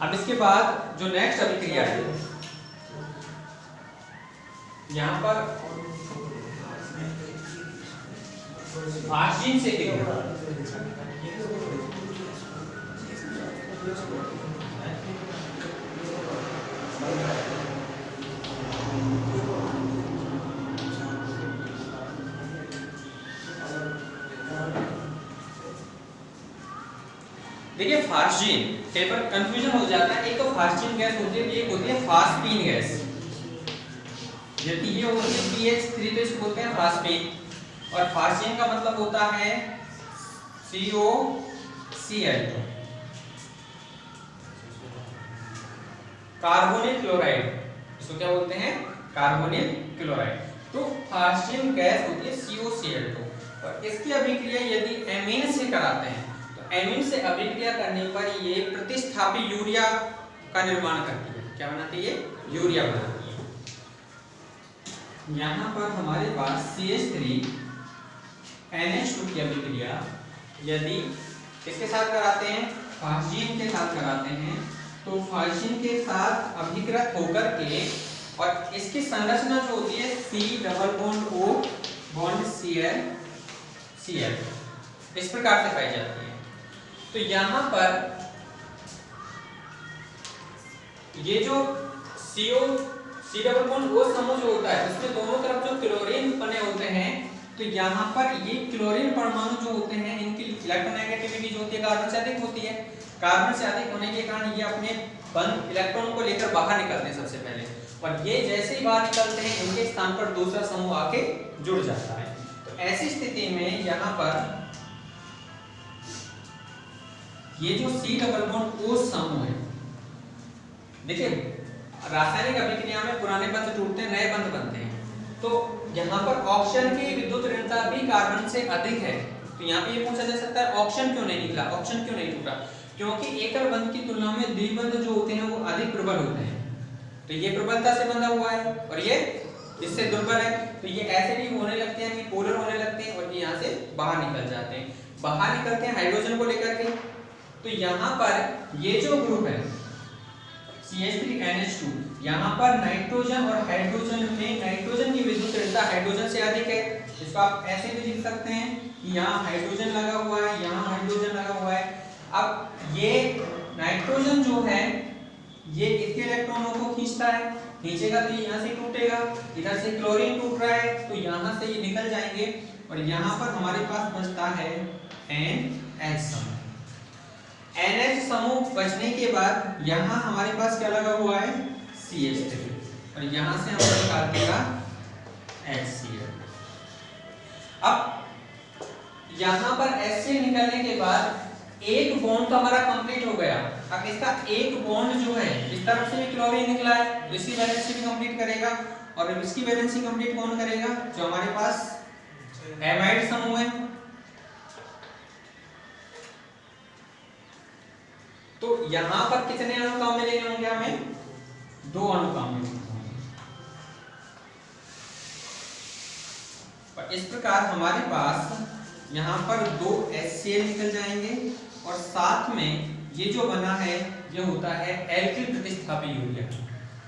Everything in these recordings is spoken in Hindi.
अब इसके बाद जो नेक्स्ट अभिक्रिया है, यहाँ पर फास्टिन से क्रिया, देखिए फास्टिन कई बार कंफ्यूजन हो जाता है। एक तो फास्टिन गैस होती है, एक होती है फास्पिन गैस। जबकि ये होती है PH3 तो इसको बोलते हैं फास्पिन, और फास्टिन का मतलब होता है COCl, कार्बोनिल क्लोराइड। इसको क्या बोलते हैं? Carbonyl chloride. तो फास्टिन गैस होती है COCl2, और इसकी अभिक्रिया यदि एमीन से कराते हैं तो एमीन से अभिक्रिया करने पर ये प्रतिस्थापी यूरिया का निर्माण करती है। क्या बनाती है? यूरिया बनाती है। यहाँ पर हमारे पास CH3NH2 की अभिक्रिया यदि किसके साथ कराते हैं? फास्टिन के साथ कराते हैं, तो फास्टिन के साथ अभिकृत होकर के और इसकी संरचना जो होती है C+O+Cl इस प्रकार से पाई जाती है। तो यहाँ पर ये जो C+O समूह जो होता है उसमें दोनों तरफ जो क्लोरीन बने होते हैं, तो यहाँ पर ये क्लोरीन परमाणु जो होते हैं इनकी इलेक्ट्रोनेगेटिविटी जो होती है कार्बन से अधिक होती है। कार्बन से अधिक होने के कारण ये अपने बंद इलेक्ट्रॉन को लेकर बाहर निकलते हैं सबसे पहले, और ये जैसे ही बाहर निकलते हैं इनके स्थान पर दूसरा समूह आके जुड़ जाता है। तो ऐसी स्थिति में यहाँ पर ये जो C+O समूह है, देखिए रासायनिक अभिक्रिया में पुराने बंध टूटते हैं, नए बंध बनते हैं। तो यहाँ पर ऑक्सीजन की विद्युत ऋणता भी कार्बन से अधिक है। तो यहाँ पे ये पूछा जा सकता है ऑक्सीजन क्यों नहीं निकला, ऑक्सीजन क्यों नहीं टूटा? क्योंकि एकल बंध की तुलना में द्विबंध जो होते हैं वो अधिक प्रबल होते हैं। तो ये प्रबलता से बंधा हुआ है और ये इससे दुर्बल है, तो ये एसिडिक होने लगते हैं, पोलर होने लगते हैं और ये यहाँ से बाहर निकल जाते हैं। बाहर निकलते हैं हाइड्रोजन को लेकर के। तो यहाँ पर ये जो ग्रुप है CH3NH2, यहाँ पर नाइट्रोजन और हाइड्रोजन में नाइट्रोजन की विद्युत ऋणता हाइड्रोजन से अधिक है। इसको आप ऐसे भी लिख सकते हैं कि यहाँ हाइड्रोजन लगा हुआ है, यहाँ हाइड्रोजन लगा हुआ है। अब ये नाइट्रोजन जो है ये इसके इलेक्ट्रॉनों को खींचता है, खींचेगा तो ये यहाँ से टूटेगा, इधर से क्लोरीन टूट रहा है तो यहाँ से ये निकल जाएंगे और यहाँ पर हमारे पास बचता है NH समूह। NH समूह बचने के बाद यहाँ हमारे पास क्या लगा हुआ है? CH3, और यहाँ से हम निकाल देगा HCl। अब यहाँ पर HCl निकलने के बाद एक बॉन्ड तो हमारा कंप्लीट हो गया। अब इसका एक बॉन्ड जो है इस तरफ से भी क्लोरीन निकला है, इसकी वैलेंसी भी कंप्लीट करेगा, और इसकी वैलेंसी कंप्लीट कौन करेगा? जो हमारे पास एमाइड समूह है। तो यहाँ पर कितने अणु काम में लेने होंगे? हमें 2 अणु काम में लेने होंगे। और इस प्रकार हमारे पास यहाँ पर 2 HCl निकल जाएंगे और साथ में ये जो बना है ये होता है एल्किल प्रतिस्थापी यूरिया।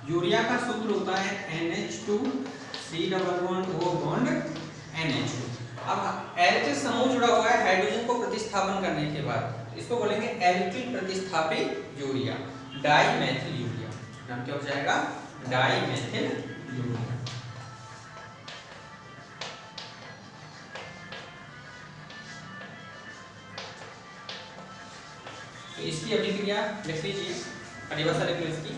यूरिया का सूत्र होता है NH2 C+O बॉन्ड NH2। अब एल्किल समूह जुड़ा हुआ है हाइड्रोजन को प्रतिस्थापन करने के बाद, इसको बोलेंगे एल्किल प्रतिस्थापी यूरिया, डाईमेथिल यूरिया। नाम क्या हो जाएगा? Dimethyl urea. तो इसकी अभिक्रिया लिख लीजिए, परिभाषा लिख लो इसकी।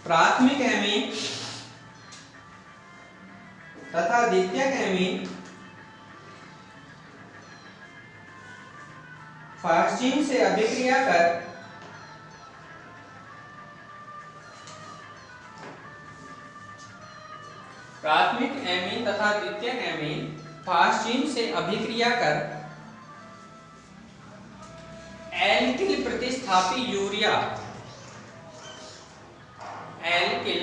प्राथमिक एमीन तथा द्वितीयक एमीन फास्टिन से अभिक्रिया कर प्राथमिक एमीन तथा द्वितीयक एमीन फास्टिन से अभिक्रिया कर एल्किल प्रतिस्थापी यूरिया, एल्किल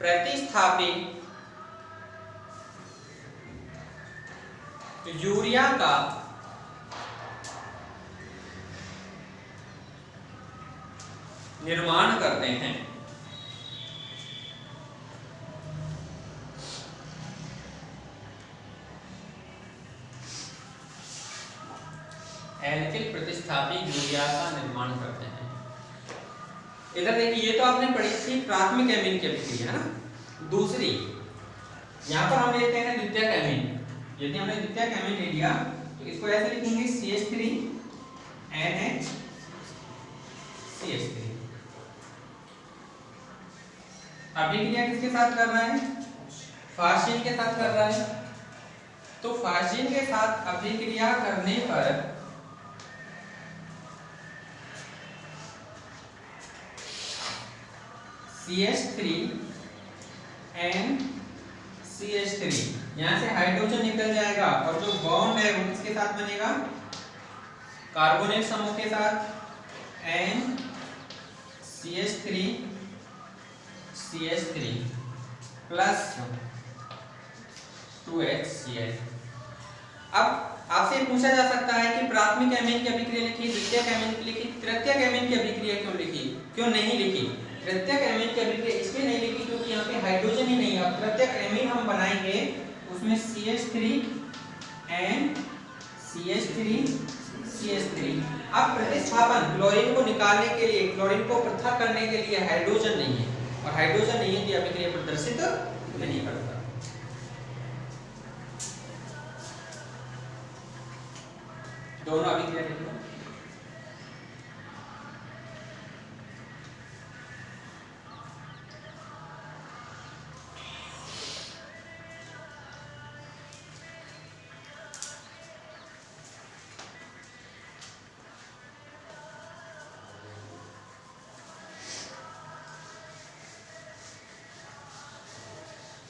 प्रतिस्थापी यूरिया का निर्माण करते हैं। एल्किल प्रतिस्थापी यूरिया का निर्माण करते हैं। इधर देखिए, ये तो आपने पढ़ी थी प्राथमिक एमीन की अभिक्रिया, है ना। दूसरी यहाँ पर हम लेते हैं द्वितीयक एमीन। यदि हमने द्वितीयक एमीन ले लिया तो इसको ऐसे लिखेंगे CH3 NH CH3। अभिक्रिया किसके साथ कर रहा है? फास्टीन के साथ कर रहा है। तो फास्टीन के साथ अभिक्रिया करने पर CH3 NCH3, यहाँ से हाइड्रोजन निकल जाएगा और जो बॉन्ड है वो किसके साथ बनेगा? कार्बोनिल समूह के साथ NCH3 CH3 प्लस 2HCl। अब आपसे पूछा जा सकता है कि प्राथमिक एमीन की अभिक्रिया लिखी, द्वितीयक एमीन की लिखी, तृतीयक एमीन की अभिक्रिया क्यों लिखी, क्यों नहीं लिखी? तृतीयक एमीन की अभिक्रिया इसलिए नहीं लिखी क्योंकि यहाँ पे हाइड्रोजन ही नहीं है। अब तृतीयक एमीन हम बनाएंगे उसमें CH3 NCH3 CH3। अब प्रतिस्थापन क्लोरीन को निकालने के लिए, क्लोरीन को पृथक करने के लिए हाइड्रोजन नहीं है, और हाइड्रोजन नहीं है तो अभिक्रिया प्रदर्शित नहीं करता। दोनों अभिक्रिया लिखो।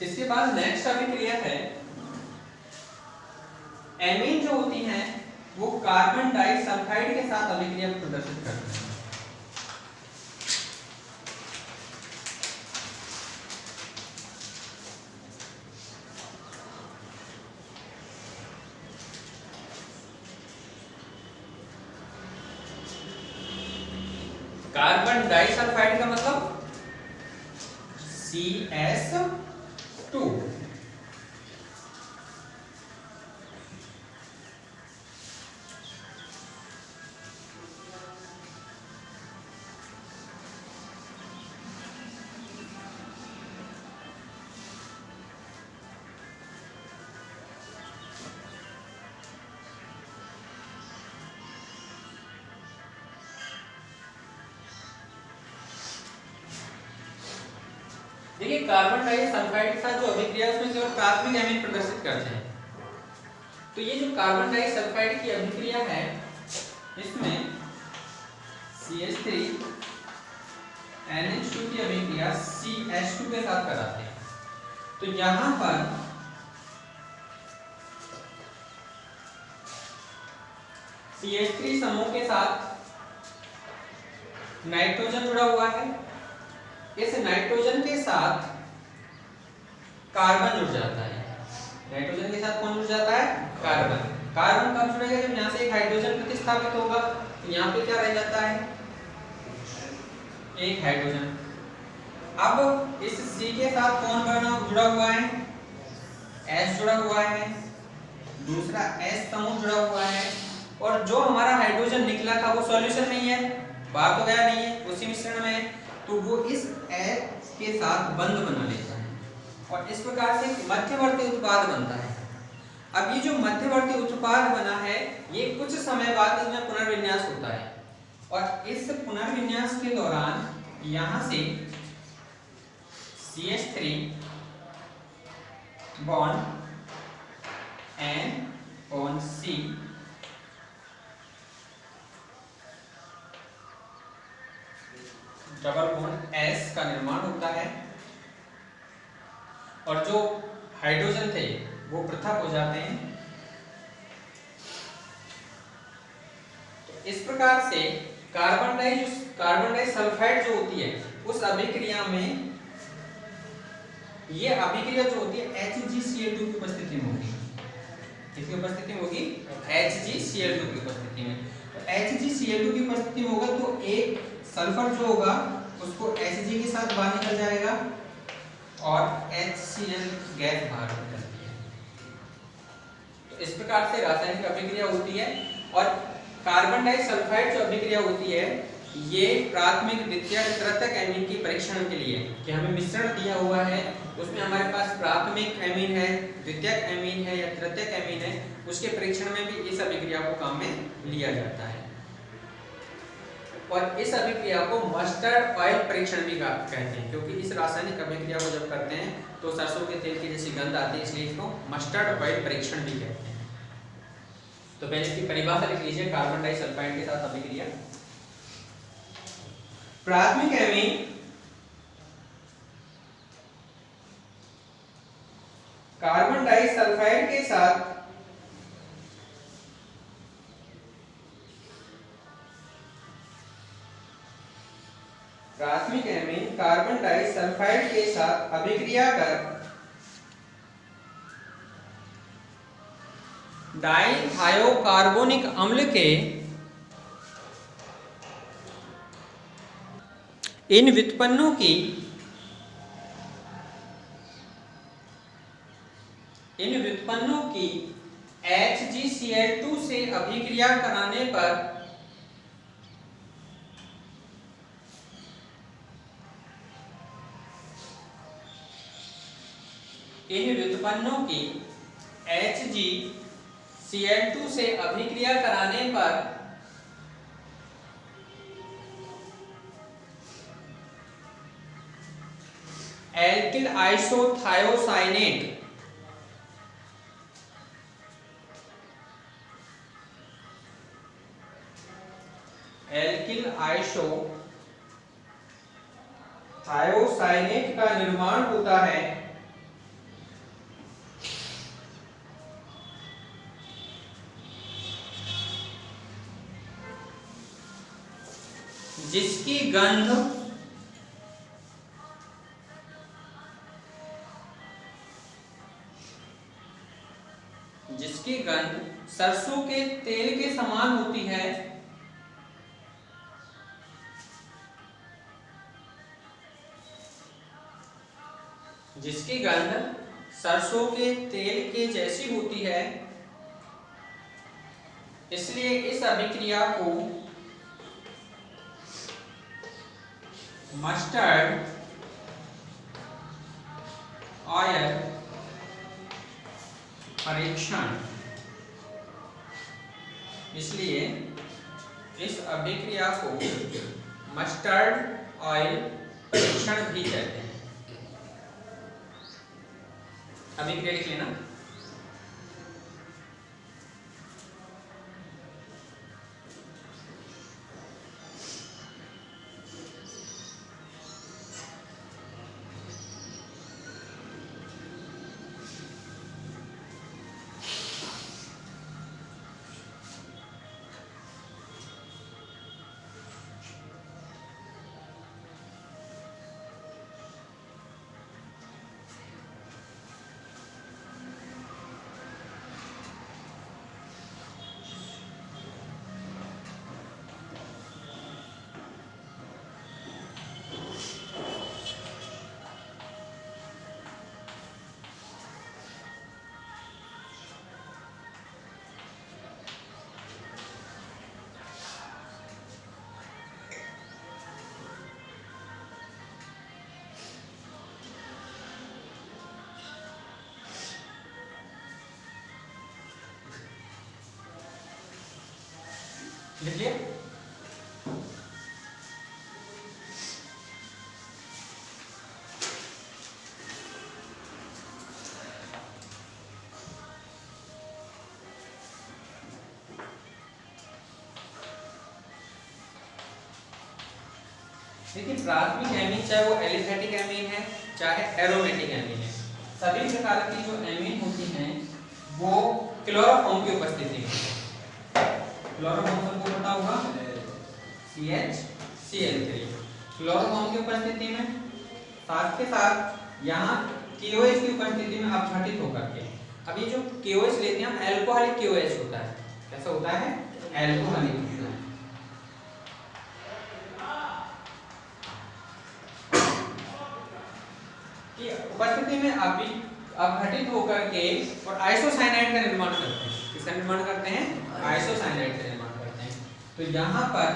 इसके बाद नेक्स्ट अभिक्रिया है, एमीन जो होती हैं वो कार्बन डाइसल्फाइड के साथ अभिक्रिया प्रदर्शित करते हैं। कार्बन डाइसल्फाइड का मतलब CS2। देखिए, कार्बन डाइसल्फाइड के साथ जो अभिक्रिया है उसमें केवल प्राथमिक एमीन प्रदर्शित करते हैं। तो ये जो कार्बन डाइसल्फाइड की अभिक्रिया है इसमें CH3 NH2 की अभिक्रिया CH2 के साथ कराते हैं। तो यहां पर CH3 समूह के साथ नाइट्रोजन जुड़ा हुआ है, इस नाइट्रोजन के साथ कार्बन जुड़ जाता है। नाइट्रोजन के साथ कौन जुड़ जाता है? कार्बन। कार्बन कब जुड़ेगा? जब यहाँ से एक हाइड्रोजन प्रतिस्थापित होगा, तो यहाँ पे क्या रह जाता है? एक हाइड्रोजन। अब इस C के साथ कौन जुड़ा हुआ है? S जुड़ा हुआ है, दूसरा S समूह जुड़ा हुआ है, और जो हमारा हाइड्रोजन निकला था वो सॉल्यूशन नहीं है, बाहर तो गया नहीं है, उसी मिश्रण में है, तो वो इस H के साथ बंध बना लेता है और इस प्रकार से मध्यवर्ती उत्पाद बनता है। अब ये जो मध्यवर्ती उत्पाद बना है ये कुछ समय बाद इसमें पुनर्विन्यास होता है, और इस पुनर्विन्यास के दौरान यहाँ से CH3 bond N bond C double bond S का निर्माण होता है, और जो हाइड्रोजन थे वो पृथक हो जाते हैं। तो इस प्रकार से कार्बन डाइसल्फाइड जो होती है उस अभिक्रिया में ये अभिक्रिया जो होती है HgCl2 की उपस्थिति में होगी। किसकी उपस्थिति में होगी? HgCl2 की उपस्थिति में। तो HgCl2 की उपस्थिति में होगा तो एक सल्फर जो होगा उसको Hg के साथ बाहर निकल जाएगा और HCl गैस बाहर निकलती है। तो इस प्रकार से रासायनिक अभिक्रिया होती है। और कार्बन डाइसल्फाइड जो अभिक्रिया होती है ये प्राथमिक, द्वितीयक, तृतीयक एमीन की परीक्षण के लिए कि हमें मिश्रण दिया हुआ है उसमें हमारे पास प्राथमिक एमीन है, द्वितीयक एमीन है या तृतीयक एमीन है, उसके परीक्षण में भी इस अभिक्रिया को काम में लिया जाता है। और इस अभिक्रिया को मस्टर्ड ऑयल परीक्षण भी कहते हैं, क्योंकि इस रासायनिक अभिक्रिया को जब करते हैं तो सरसों के तेल की जैसी गंध आती है, इसलिए इसको मस्टर्ड ऑयल परीक्षण भी कहते हैं। तो पहले इसकी परिभाषा लिख लीजिए कार्बन डाइसल्फाइड के साथ अभिक्रिया। प्राथमिक एमीन कार्बन डाइसल्फाइड के साथ प्राथमिक एमीन कार्बन डाइसल्फाइड के साथ अभिक्रिया कर डाइथायोकार्बोनिक अम्ल के इन व्युत्पन्नों की HgCl2 से अभिक्रिया कराने पर HgCl2 से अभिक्रिया कराने पर एल्किल आइसोथायोसाइनेट का निर्माण होता है, जिसकी गंध सरसों के तेल के समान होती है, जिसकी गंध सरसों के तेल के जैसी होती है। इसलिए इस अभिक्रिया को मस्टर्ड ऑयल परीक्षण, इसलिए इस अभिक्रिया को मस्टर्ड ऑयल परीक्षण भी कहते हैं। अभिक्रिया लिख लेना। लिख लिया। देखिए प्राथमिक एमीन चाहे वो एलिफेटिक एमीन है चाहे एरोमेटिक एमीन है, सभी प्रकार की जो एमीन होती हैं वो क्लोरोफॉर्म की उपस्थिति में, क्लोरोफॉर्म सबको पता होगा CHCl3, क्लोरोफॉर्म की उपस्थिति में, साथ के साथ यहाँ KOH की उपस्थिति में अपघटित होकर के, अब ये जो KOH लेते हैं हम एल्कोहलिक KOH होता है, कैसा होता है एल्कोहलिक होता है। कि उपस्थिति में अपघटित होकर के और आइसोसाइनाइड का निर्माण करते हैं। किसका निर्माण करते हैं? आइसोसाइनाइड का निर्माण करते हैं। तो यहाँ पर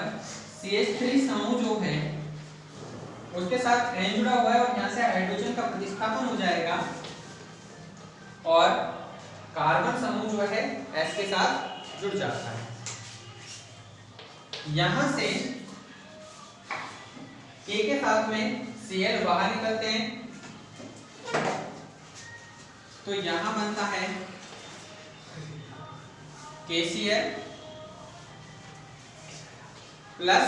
CH3 समूह जो है उसके साथ N जुड़ा हुआ है और यहाँ से हाइड्रोजन का प्रतिस्थापन हो जाएगा और कार्बन समूह जो है S के साथ जुड़ जाता है। यहाँ से K के साथ में Cl बाहर निकलते हैं, तो यहाँ बनता है KCl प्लस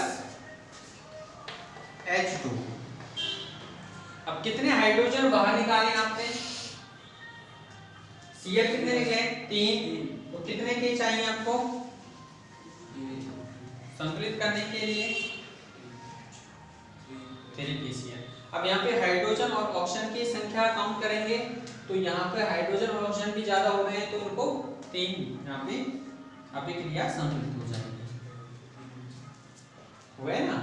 H2। अब कितने हाइड्रोजन बाहर निकाले आपने? Cl कितने निकले? 3। तो कितने के चाहिए आपको संकलित करने के लिए? 3 KCl। अब यहाँ पे हाइड्रोजन और ऑक्सीजन की संख्या काउंट करेंगे तो यहाँ पे हाइड्रोजन और ऑक्सीजन भी ज्यादा हो रहे हैं, तो उनको 3 यहाँ पे अभिक्रिया संकलित हो जाएगी। हुए ना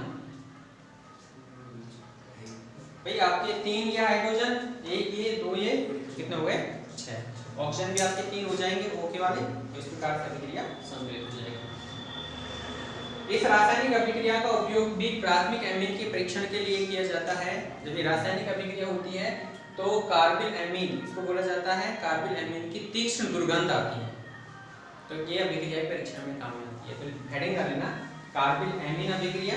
भाई? आपके 3 ये हाइड्रोजन, 1 ये, 2 ये, कितने हुए? 6। ऑक्सीजन भी आपके 3 हो जाएंगे ओके वाले। तो इस प्रकार से अभिक्रिया संकलित हो जाएगी। इस रासायनिक अभिक्रिया का उपयोग भी प्राथमिक एमीन के परीक्षण के लिए किया जाता है। जब ये रासायनिक अभिक्रिया होती है तो कार्बिल एमीन, इसको बोला जाता है कार्बिल एमीन की तीक्ष्ण दुर्गंध आती है, तो ये अभिक्रिया परीक्षण में काम आती है। तो हेडिंग कर लेना, कार्बिल एमीन अभिक्रिया।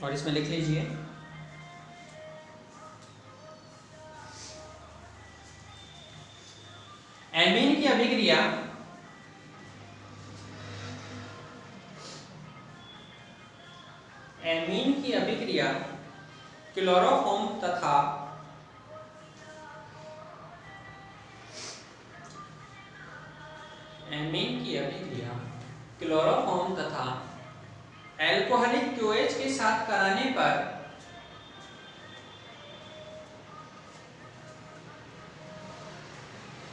और इसमें लिख लीजिए एमीन की अभिक्रिया क्लोरोफॉर्म तथा एमीन की अभिक्रिया क्लोरोफॉर्म तथा एल्कोहलिक क्यूएच के साथ कराने पर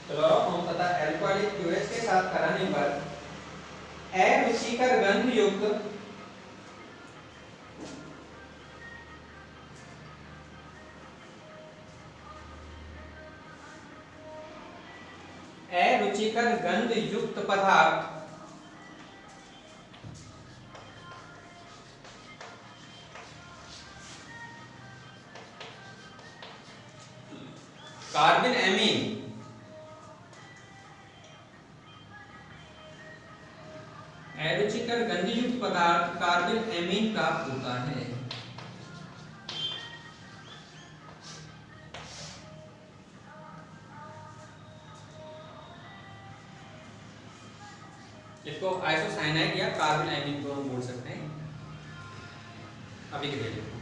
क्लोरोफॉर्म तथा एल्कोहलिक क्यूएच के साथ कराने पर अरुचिकर गंध युक्त पदार्थ कार्बिल एमीन अरुचिकर गंधयुक्त पदार्थ कार्बिल एमीन प्राप्त होता है। इसको आइसोसाइनाइड या कार्बिल एमीन को हम बोल सकते हैं। अभिक्रिया लिखो।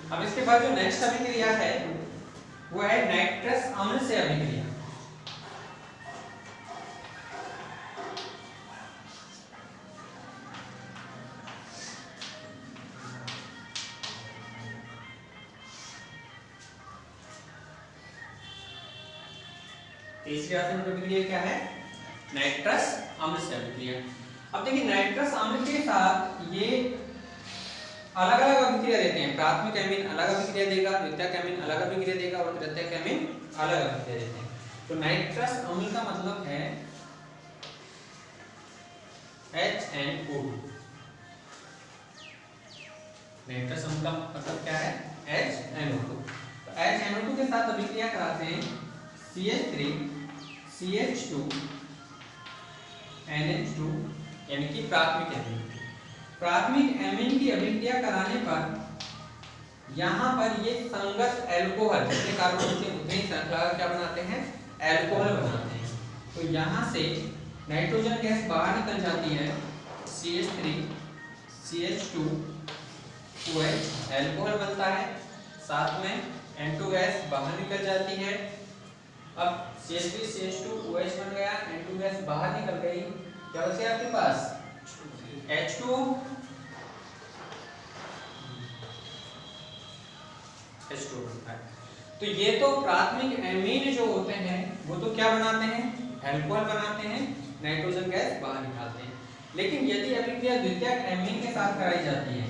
अब इसके बाद जो नेक्स्ट अभिक्रिया है वो है नाइट्रस अम्ल से अभिक्रिया। तीसरी रासायनिक अभिक्रिया क्या है? नाइट्रस अम्ल से अभिक्रिया। अब देखिए नाइट्रस अम्ल के साथ ये अलग अलग अभिक्रिया देते हैं। प्राथमिक एमीन अलग अभिक्रिया देगा, द्वितीयक एमीन अलग अभिक्रिया देगा और तृतीयक एमीन अलग अभिक्रिया देते हैं। तो नाइट्रस अम्ल का मतलब है HNO2। नाइट्रस अम्ल का मतलब क्या है? NO2। तो HNO2 के साथ अभिक्रिया कराते हैं CH3 CH2 NH2 यानी कि प्राथमिक एमीन। प्राथमिक एमीन की अभिक्रिया कराने पर यहाँ पर ये संगत एल्कोहल, जैसे कार्बन के उतनी श्रृंखला क्या बनाते हैं, एल्कोहल बनाते हैं। तो यहाँ से नाइट्रोजन गैस बाहर निकल जाती है, CH3 CH2 OH एल्कोहल बनता है, साथ में N2 गैस बाहर निकल जाती है। अब CH3 CH2 OH बन गया, N2 गैस बाहर निकल गई, क्या बचा आपके पास H2O। H2O बनता है। तो ये तो प्राथमिक एमीन जो होते हैं वो तो क्या बनाते हैं, एल्कोहल बनाते हैं, नाइट्रोजन गैस बाहर निकालते हैं। लेकिन यदि अभिक्रिया द्वितीयक एमीन के साथ कराई जाती है,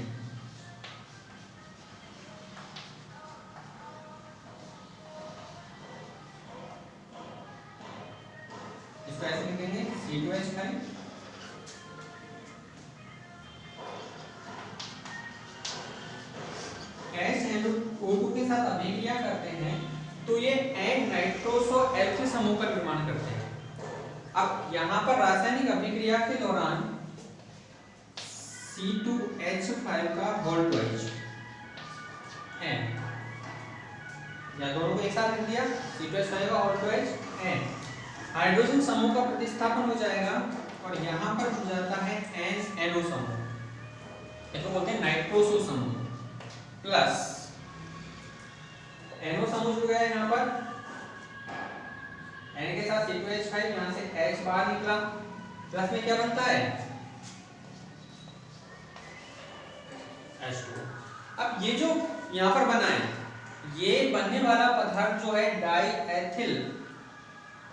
इसको ऐसे लिखेंगे C2H5 HNO2 के साथ अभिक्रिया करते हैं तो ये N नाइट्रोसो L के समूह का निर्माण करते हैं। अब यहाँ पर रासायनिक अभिक्रिया के दौरान C2H5 का होल ट्वाइस N, या दोनों को एक साथ लिख दिया, C2H5 का होल ट्वाइस N, हाइड्रोजन समूह का प्रतिस्थापन हो जाएगा और यहाँ पर हो जाता है NO समूह, इसको बोलते हैं नाइट्रोसो समूह, प्लस NO समूह जुड़ गया यहाँ पर, N के साथ C2H5, यहाँ से H बाहर निकला, प्लस में क्या बनता है H2। अब ये जो यहाँ पर बना है, ये बनने वाला पदार्थ जो है die ethyl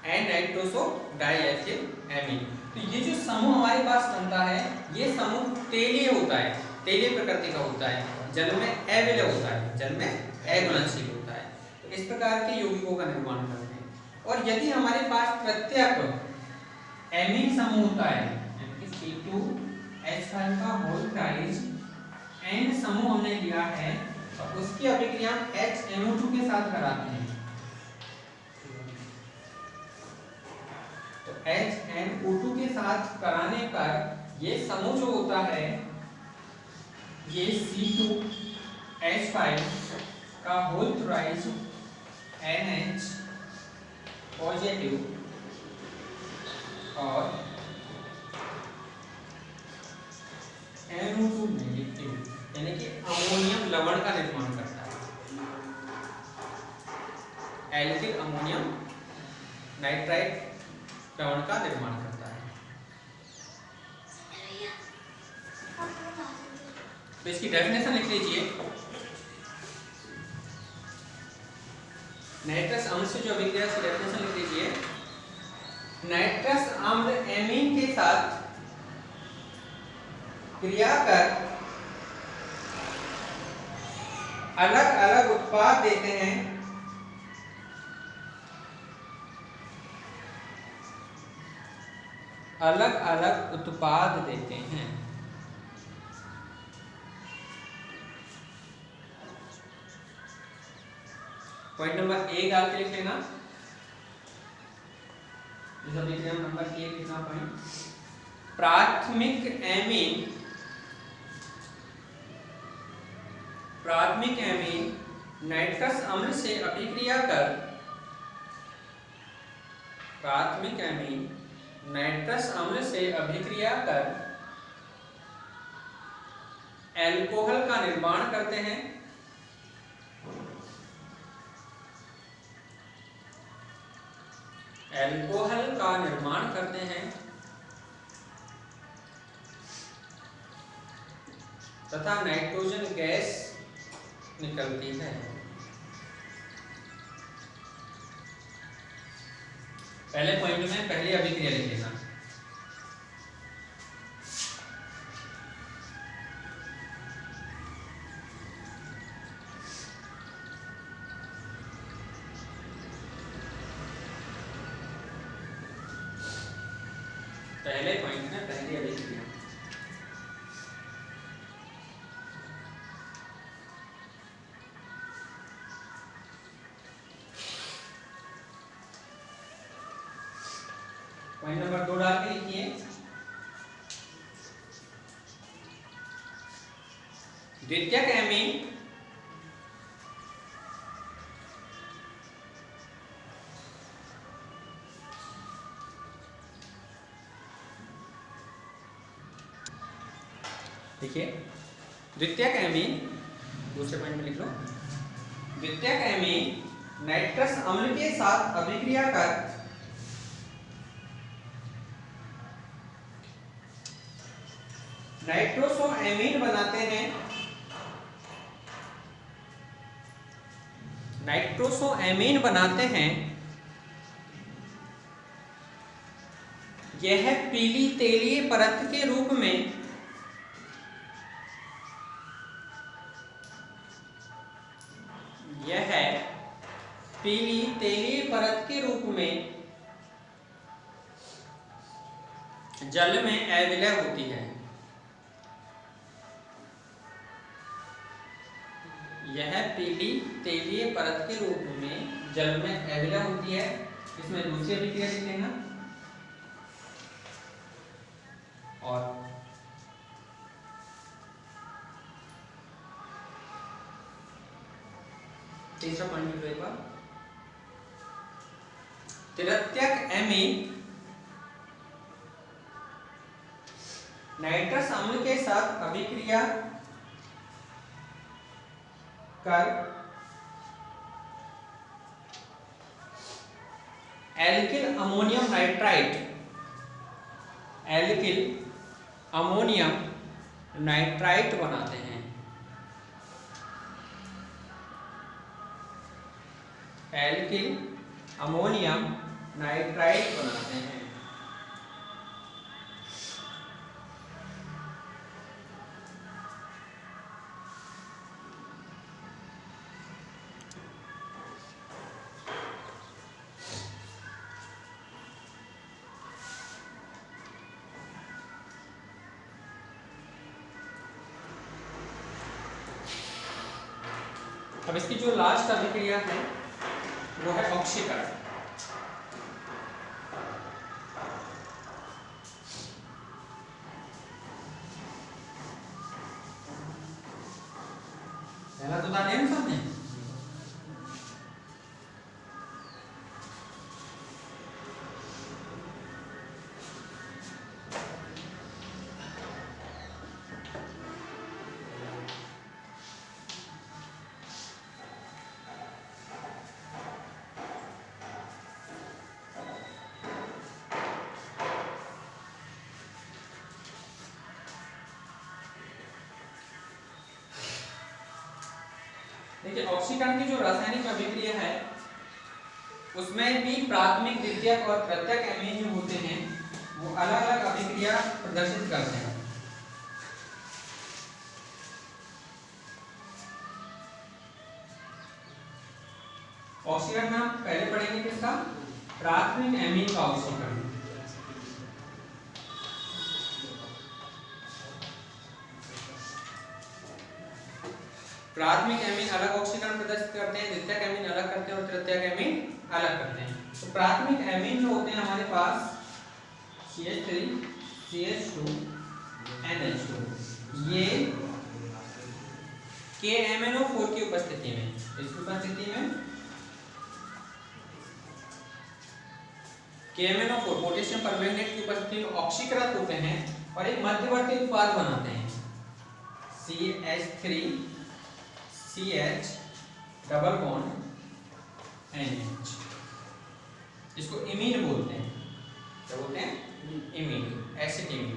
N nitroso die ethyl amine. तो ये जो समूह हमारे पास बनता है, ये समूह तेलीय होता है, तेलीय प्रकृति का होता है, जल में अविलय होता है, जल में अघुलनशील होता है। तो इस प्रकार के यौगिकों का निर्माण करते हैं। और यदि हमारे पास प्रत्येक एमीन समूह होता है, जैसे C2H5 का होल ट्वाइस N समूह हमने लिया है और उसकी अभिक्रिया HNO2 के साथ कराते हैं, तो HNO2 के साथ कराने पर ये समूह जो होता है, ये C2H5 का होल ट्वाइस NH पॉजिटिव और NO2 नेगेटिव यानी कि अमोनियम लवण का निर्माण करता है, एल्किल अमोनियम नाइट्राइट लवण का निर्माण करता है। तो इसकी डेफिनेशन लिख लीजिए, नाइट्रस अम्ल से जो अभिक्रिया की डेफिनेशन लिख लीजिए, नाइट्रस अम्ल एमीन के साथ क्रिया कर अलग अलग उत्पाद देते हैं, अलग अलग उत्पाद देते हैं। पॉइंट नंबर ए डाल के लिख लेना, इस अभिक्रिया नंबर ए लिखना पॉइंट, प्राथमिक एमीन नाइट्रस अम्ल से अभिक्रिया कर, प्राथमिक एमीन नाइट्रस अम्ल से अभिक्रिया कर एल्कोहल का निर्माण करते हैं, एल्कोहल का निर्माण करते हैं तथा नाइट्रोजन गैस निकलती है। पहले पॉइंट में पहली अभिक्रिया लिख लेना, पहले पॉइंट में पहली अभिक्रिया। पॉइंट नंबर 2 डाल के लिखिए। द्वितीयक एमीन देखिए, द्वितीयक एमीन दूसरे पॉइंट में लिख लो। द्वितीयक एमीन नाइट्रस अम्ल के साथ अभिक्रिया कर नाइट्रोसोएमीन बनाते हैं। नाइट्रोसोएमीन बनाते हैं। यह पीली तेलीय परत के रूप में पीली तेलीय परत के रूप में जल में अविलय होती है। यह पीली तेलीय परत के रूप में जल में अविलय होती है। इसमें दूसरी अभिक्रिया लिख लेना। और तीसरा पॉइंट लिख लो। तृतीयक एमीन नाइट्रस अम्ल के साथ अभिक्रिया कर एल्किल अमोनियम नाइट्राइट बनाते हैं। एल्किल अमोनियम नाइट्राइट बनाते हैं। अब इसकी जो लास्ट अभिक्रिया है वो है ऑक्सीकरण। पहला तो था नेम सामने। देखिए, ऑक्सीकरण की जो रासायनिक अभिक्रिया है उसमें भी प्राथमिक, द्वितीयक और तृतीयक एमीन जो होते हैं वो अलग अलग अभिक्रिया प्रदर्शित करते हैं। ऑक्सीकरण में हम पहले पढ़ेंगे किसका? प्राथमिक एमीन का ऑक्सीकरण। प्राथमिक एमीन अलग ऑक्सीकरण प्रदर्शित करते हैं, द्वितीयक एमीन अलग करते हैं और तृतीयक एमीन अलग करते हैं। तो प्राथमिक एमीन जो होते हैं हमारे पास CH3 CH2 NH2, ये KMnO4 की उपस्थिति में, इसकी उपस्थिति में KMnO4 पोटेशियम परमैंगनेट की उपस्थिति में ऑक्सीकृत होते हैं और एक मध्यवर्ती उत्पाद बनाते हैं CH3 CH double bond NH। इसको इमीन बोलते हैं। क्या बोलते हैं? इमीन, एसिटिमीन।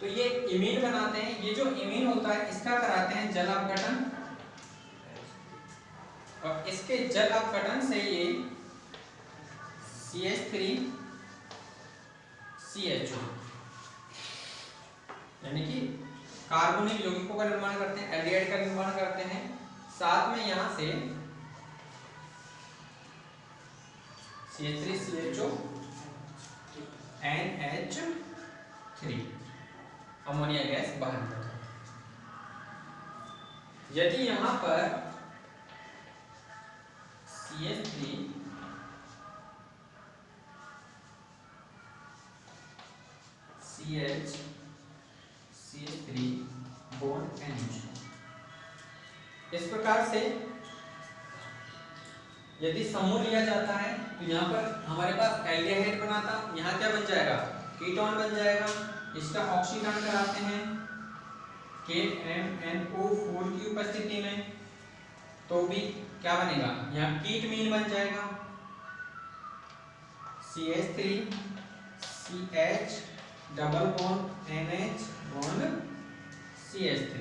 तो ये इमीन बनाते हैं। ये जो इमीन होता है इसका कराते हैं जल अपघटन और इसके जल अपघटन से ये CH3 CHO यानी कि कार्बोनिल यौगिकों का निर्माण करते हैं, एल्डिहाइड का निर्माण करते हैं। साथ में यहां से CH3CHO NH3 अमोनिया गैस बाहर निकलता है। यदि यहां पर CH3 CH3 बॉन्ड NH। इस प्रकार से यदि समूह लिया जाता है तो यहाँ पर हमारे पास एल्डिहाइड बना था, यहाँ क्या बन जाएगा, कीटोन बन जाएगा। इसका ऑक्सीकरण कराते हैं KMnO4 की उपस्थिति में, तो भी क्या बनेगा, यहाँ कीटमीन बन जाएगा CH3 CH double bond NH bond CH3।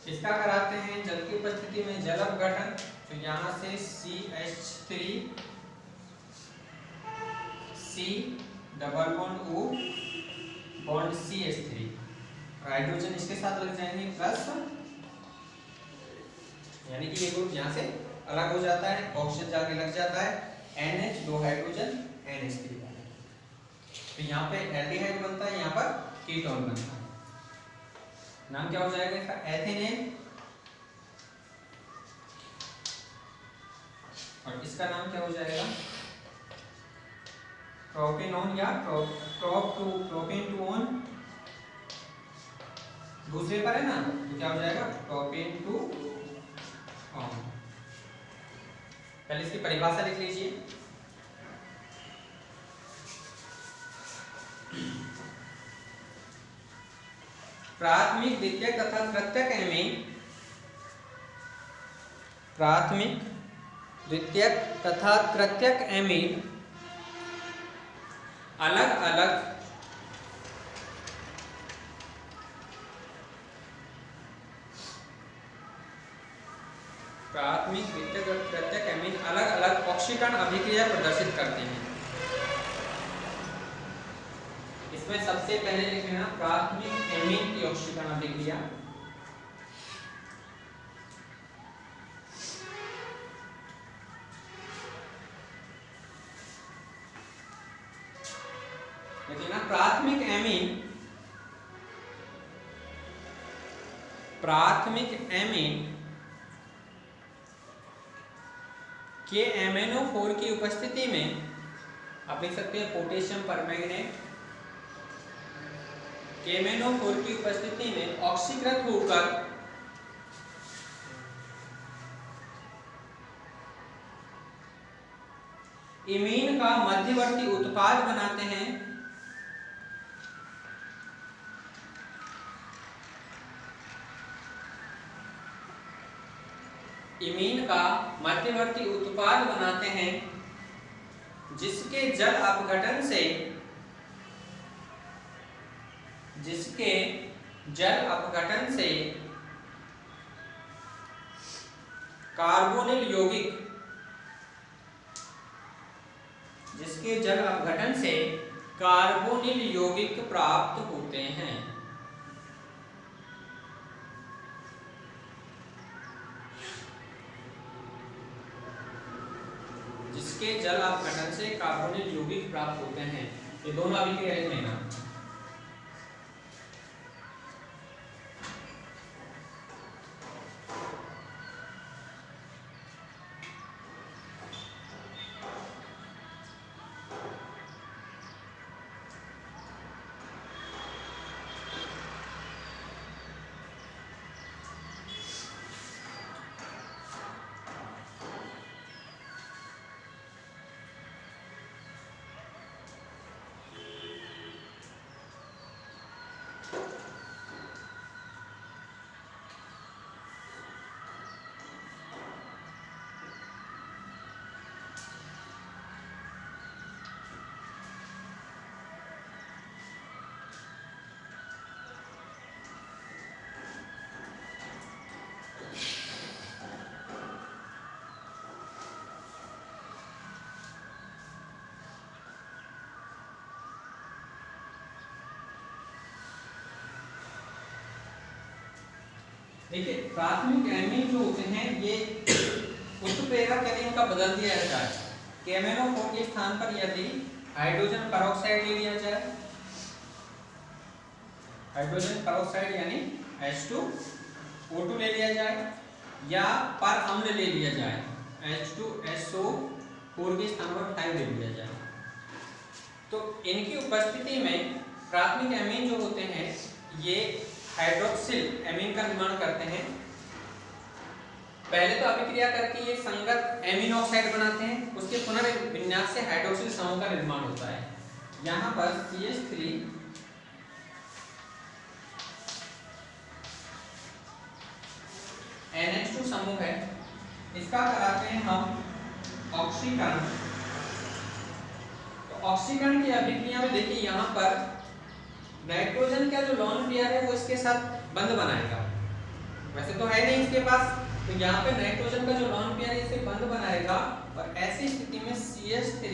इसका कराते हैं जल की उपस्थिति में जल अपघटन, तो यहाँ से CH3 C double bond O bond CH3, hydrogen इसके साथ लग जाएंगे प्लस, यानी कि ये ग्रुप यहाँ से अलग हो जाता है, ऑक्सीजन जाके लग जाता है NH, दो हाइड्रोजन NH3। तो यहाँ पे एल्डिहाइड बनता है, यहाँ पर कीटोन बनता है। नाम क्या हो जाएगा इसका, एथेनेन, और इसका नाम क्या हो जाएगा, प्रोपेनॉन या प्रोपेन-टू-ओन। दूसरे पर है ना, तो क्या हो जाएगा, प्रोपेन-टू-ओन। पहले इसकी परिभाषा लिख लीजिए। प्राथमिक, द्वितीयक तथा तृतीयक एमीन, प्राथमिक, द्वितीयक तथा तृतीयक एमीन अलग अलग प्राथमिक, द्वितीयक और तृतीयक एमीन अलग अलग ऑक्सीकरण अभिक्रिया प्रदर्शित करते हैं। इसमें सबसे पहले लिख लेना प्राथमिक एमीन की ऑक्सीकरण अभिक्रिया। लिखना प्राथमिक एमीन के MnO4 की उपस्थिति में, आप लिख सकते हैं पोटेशियम परमैंगनेट, KMnO4 की उपस्थिति में ऑक्सीकृत होकर इमीन का मध्यवर्ती उत्पाद बनाते हैं, इमीन का मध्यवर्ती उत्पाद बनाते हैं जिसके जल अपघटन से कार्बोनिल यौगिक, जिसके जल अपघटन से कार्बोनिल यौगिक प्राप्त होते हैं। जिसके जल अपघटन से कार्बोनिल यौगिक प्राप्त होते हैं। ये दोनों अभिक्रिया लिख लेना। देखिए प्राथमिक एमीन जो होते हैं ये उत्प्रेरक यानी इनका बदल दिया जाता है। KMnO4 के स्थान पर यदि हाइड्रोजन पेरोक्साइड ले लिया जाए, हाइड्रोजन पेरोक्साइड यानी H2O2 ले लिया जाए, या पर अम्ल ले लिया जाए, H2SO4 के स्थान पर 5 ले लिया जाए, तो इनकी उपस्थिति में प्राथमिक एमीन जो होते हैं ये हाइड्रोक्सिल एमीन का निर्माण करते हैं। पहले तो अभिक्रिया करके ये संगत एमीन ऑक्साइड बनाते हैं, उसके पुनर्विन्यास से हाइड्रोक्सिल समूह का निर्माण होता है। यहाँ पर CH3 NH2 समूह है, इसका कराते हैं हम ऑक्सीकरण। तो ऑक्सीकरण की अभिक्रिया में देखिए यहाँ पर नाइट्रोजन का जो लोन पेयर है वो इसके साथ बंध बनाएगा, वैसे तो है नहीं इसके पास, तो यहाँ पे नाइट्रोजन का जो लोन पेयर है इसे बंध बनाएगा और ऐसी स्थिति में CH3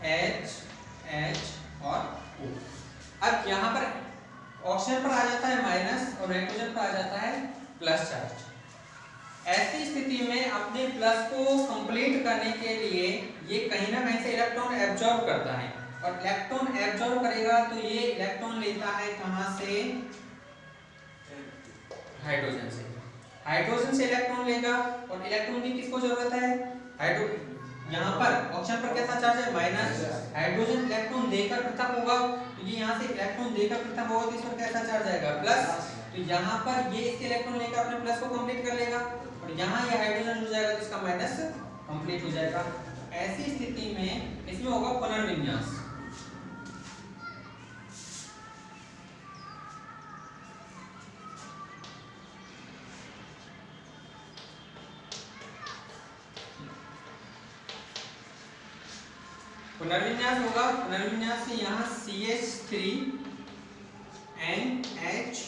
NH और O। अब यहाँ पर ऑक्सीजन पर आ जाता है माइनस और नाइट्रोजन पर आ जाता है प्लस चार्ज। ऐसी स्थिति में अपने प्लस को कंप्लीट करने के लिए ये कहीं ना कहीं से इलेक्ट्रॉन एब्जॉर्ब करता है, और इलेक्ट्रॉन एब्जॉर्ब करेगा तो ये इलेक्ट्रॉन लेता है कहाँ से, हाइड्रोजन से। हाइड्रोजन से इलेक्ट्रॉन लेगा और इलेक्ट्रॉन की किसको जरूरत है, यहाँ पर ऑक्सीजन पर कैसा चार्ज है माइनस, हाइड्रोजन इलेक्ट्रॉन देकर पृथक होगा, तो ये यहाँ से इलेक्ट्रॉन देकर पृथक होगा तो इस पर कैसा चार्ज आएगा प्लस, तो यहाँ पर ये इसके इलेक्ट्रॉन लेकर अपने प्लस को कंप्लीट कर लेगा और यहाँ ये हाइड्रोजन हो जाएगा तो इसका माइनस कंप्लीट हो जाएगा। ऐसी स्थिति में इसमें होगा पुनर्विन्यास। पुनर्विन्यास होगा, पुनर्विन्यास से यहाँ CH3 NH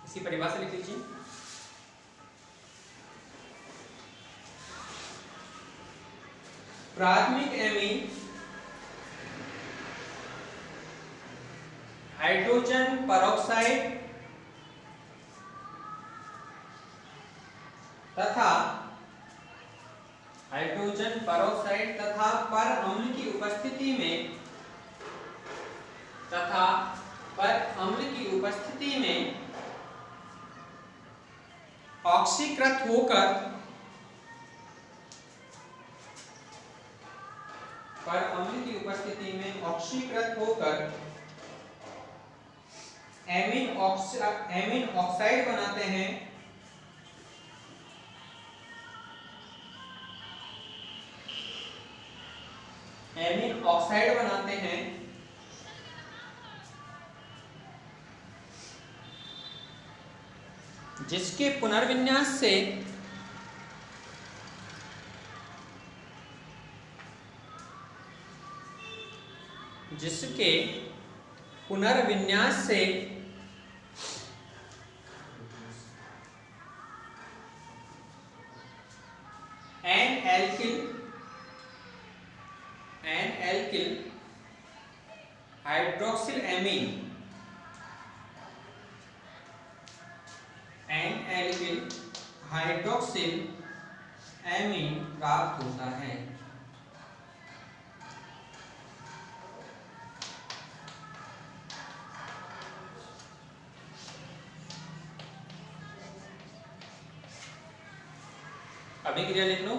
इसी परिभाषा लिख लीजिए। प्राथमिक एमीन हाइड्रोजन परऑक्साइड तथा पर अम्ल की उपस्थिति में ऑक्सीकृत होकर एमीन ऑक्साइड बनाते हैं, जिसके पुनर्विन्यास से एन-एल्किल हाइड्रोक्सिल एमीन प्राप्त होता है। अभिक्रिया लिख लो।